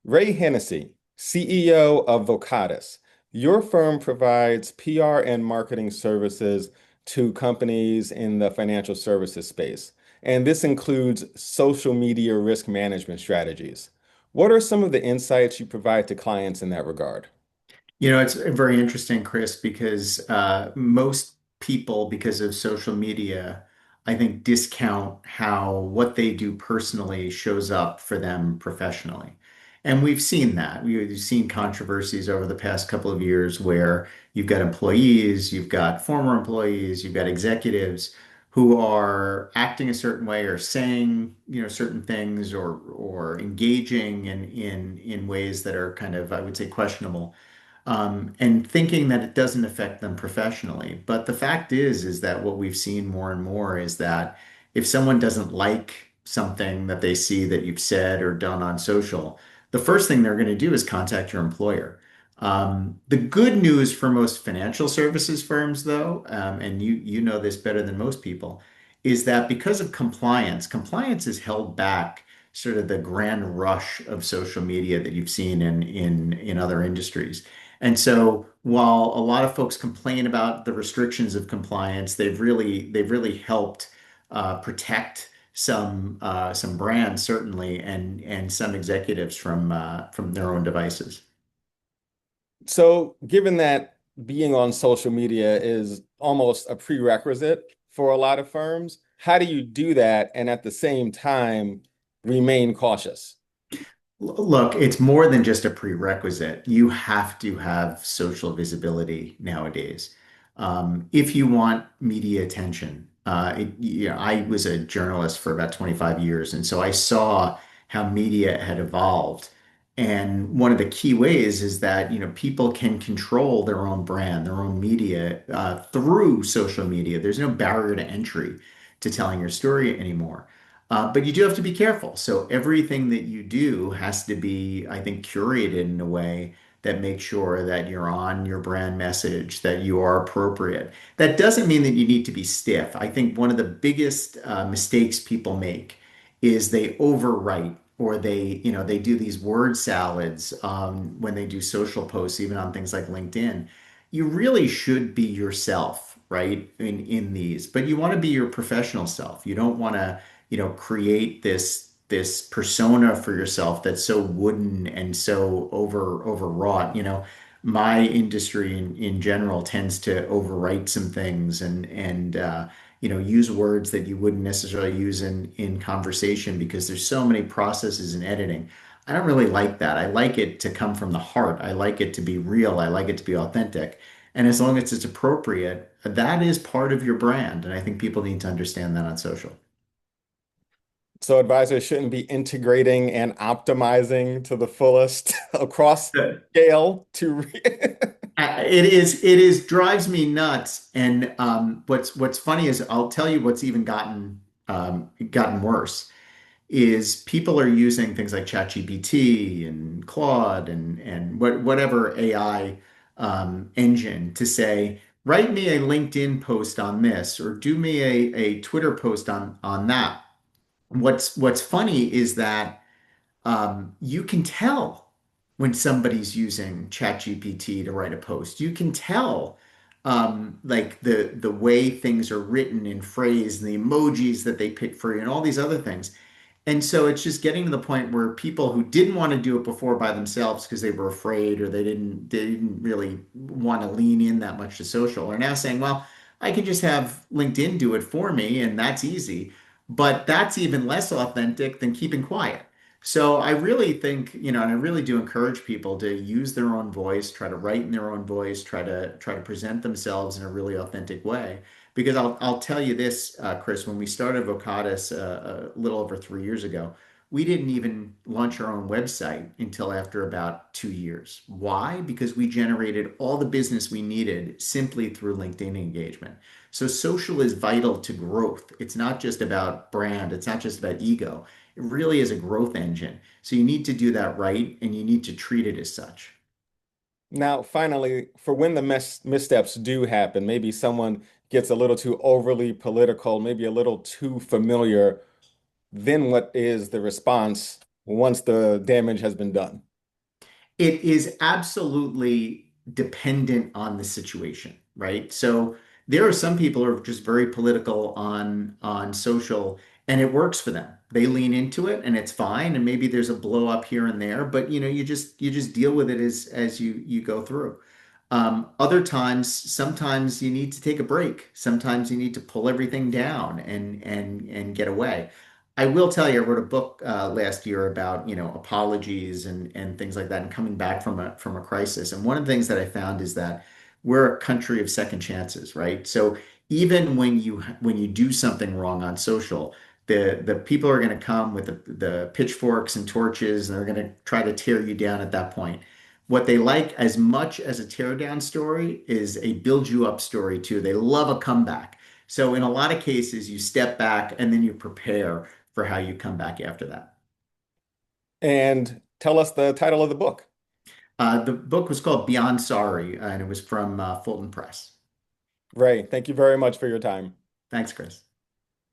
Ray Hennessey, CEO of Vocatus. Your firm provides PR and marketing services to companies in the financial services space, and this includes social media risk management strategies. What are some of the insights you provide to clients in that regard? It's very interesting, Chris, because most people, because of social media, I think discount how what they do personally shows up for them professionally. And we've seen that. We've seen controversies over the past couple of years where you've got employees, you've got former employees, you've got executives who are acting a certain way or saying, certain things or engaging in ways that are kind of, I would say, questionable and thinking that it doesn't affect them professionally. But the fact is that what we've seen more and more is that if someone doesn't like something that they see that you've said or done on social, the first thing they're going to do is contact your employer. The good news for most financial services firms, though, and you know this better than most people, is that because of compliance, compliance is held back sort of the grand rush of social media that you've seen in other industries. And so while a lot of folks complain about the restrictions of compliance, they've really helped protect some brands certainly and some executives from their own devices. So, given that being on social media is almost a prerequisite for a lot of firms, how do you do that and at the same time remain cautious? Look, it's more than just a prerequisite. You have to have social visibility nowadays. If you want media attention, I was a journalist for about 25 years, and so I saw how media had evolved. And one of the key ways is that, people can control their own brand, their own media, through social media. There's no barrier to entry to telling your story anymore. But you do have to be careful. So everything that you do has to be, I think, curated in a way that makes sure that you're on your brand message, that you are appropriate. That doesn't mean that you need to be stiff. I think one of the biggest mistakes people make is they overwrite or they do these word salads when they do social posts, even on things like LinkedIn. You really should be yourself, right? In these, but you want to be your professional self. You don't want to create this persona for yourself that's so wooden and so overwrought. My industry in general tends to overwrite some things and use words that you wouldn't necessarily use in conversation because there's so many processes in editing. I don't really like that. I like it to come from the heart. I like it to be real. I like it to be authentic. And as long as it's appropriate, that is part of your brand. And I think people need to understand that on social. So, advisors shouldn't be integrating and optimizing to the fullest across scale to. It is drives me nuts. And what's funny is I'll tell you what's even gotten worse is people are using things like ChatGPT and Claude and whatever AI engine to say, write me a LinkedIn post on this or do me a Twitter post on that. What's funny is that you can tell when somebody's using ChatGPT to write a post. You can tell like the way things are written and phrased and the emojis that they pick for you and all these other things. And so it's just getting to the point where people who didn't want to do it before by themselves because they were afraid or they didn't really want to lean in that much to social are now saying, well, I can just have LinkedIn do it for me and that's easy. But that's even less authentic than keeping quiet. So I really think, and I really do encourage people to use their own voice, try to write in their own voice, try to present themselves in a really authentic way. Because I'll tell you this, Chris, when we started Vocatus a little over 3 years ago, we didn't even launch our own website until after about 2 years. Why? Because we generated all the business we needed simply through LinkedIn engagement. So social is vital to growth. It's not just about brand, it's not just about ego. It really is a growth engine. So you need to do that right and you need to treat it as such. Now, finally, for when the missteps do happen, maybe someone gets a little too overly political, maybe a little too familiar, then what is the response once the damage has been done? It is absolutely dependent on the situation, right? So there are some people who are just very political on social, and it works for them. They lean into it and it's fine. And maybe there's a blow up here and there, but you just deal with it as you go through. Other times, sometimes you need to take a break. Sometimes you need to pull everything down and get away. I will tell you, I wrote a book last year about, apologies and things like that, and coming back from a crisis. And one of the things that I found is that we're a country of second chances, right? So even when you do something wrong on social, the people are going to come with the pitchforks and torches, and they're going to try to tear you down at that point. What they like as much as a tear down story is a build you up story too. They love a comeback. So in a lot of cases, you step back and then you prepare for how you come back after that. And tell us the title of the book. The book was called Beyond Sorry, and it was from Fulton Press. Ray, thank you very much for your time. Thanks, Chris.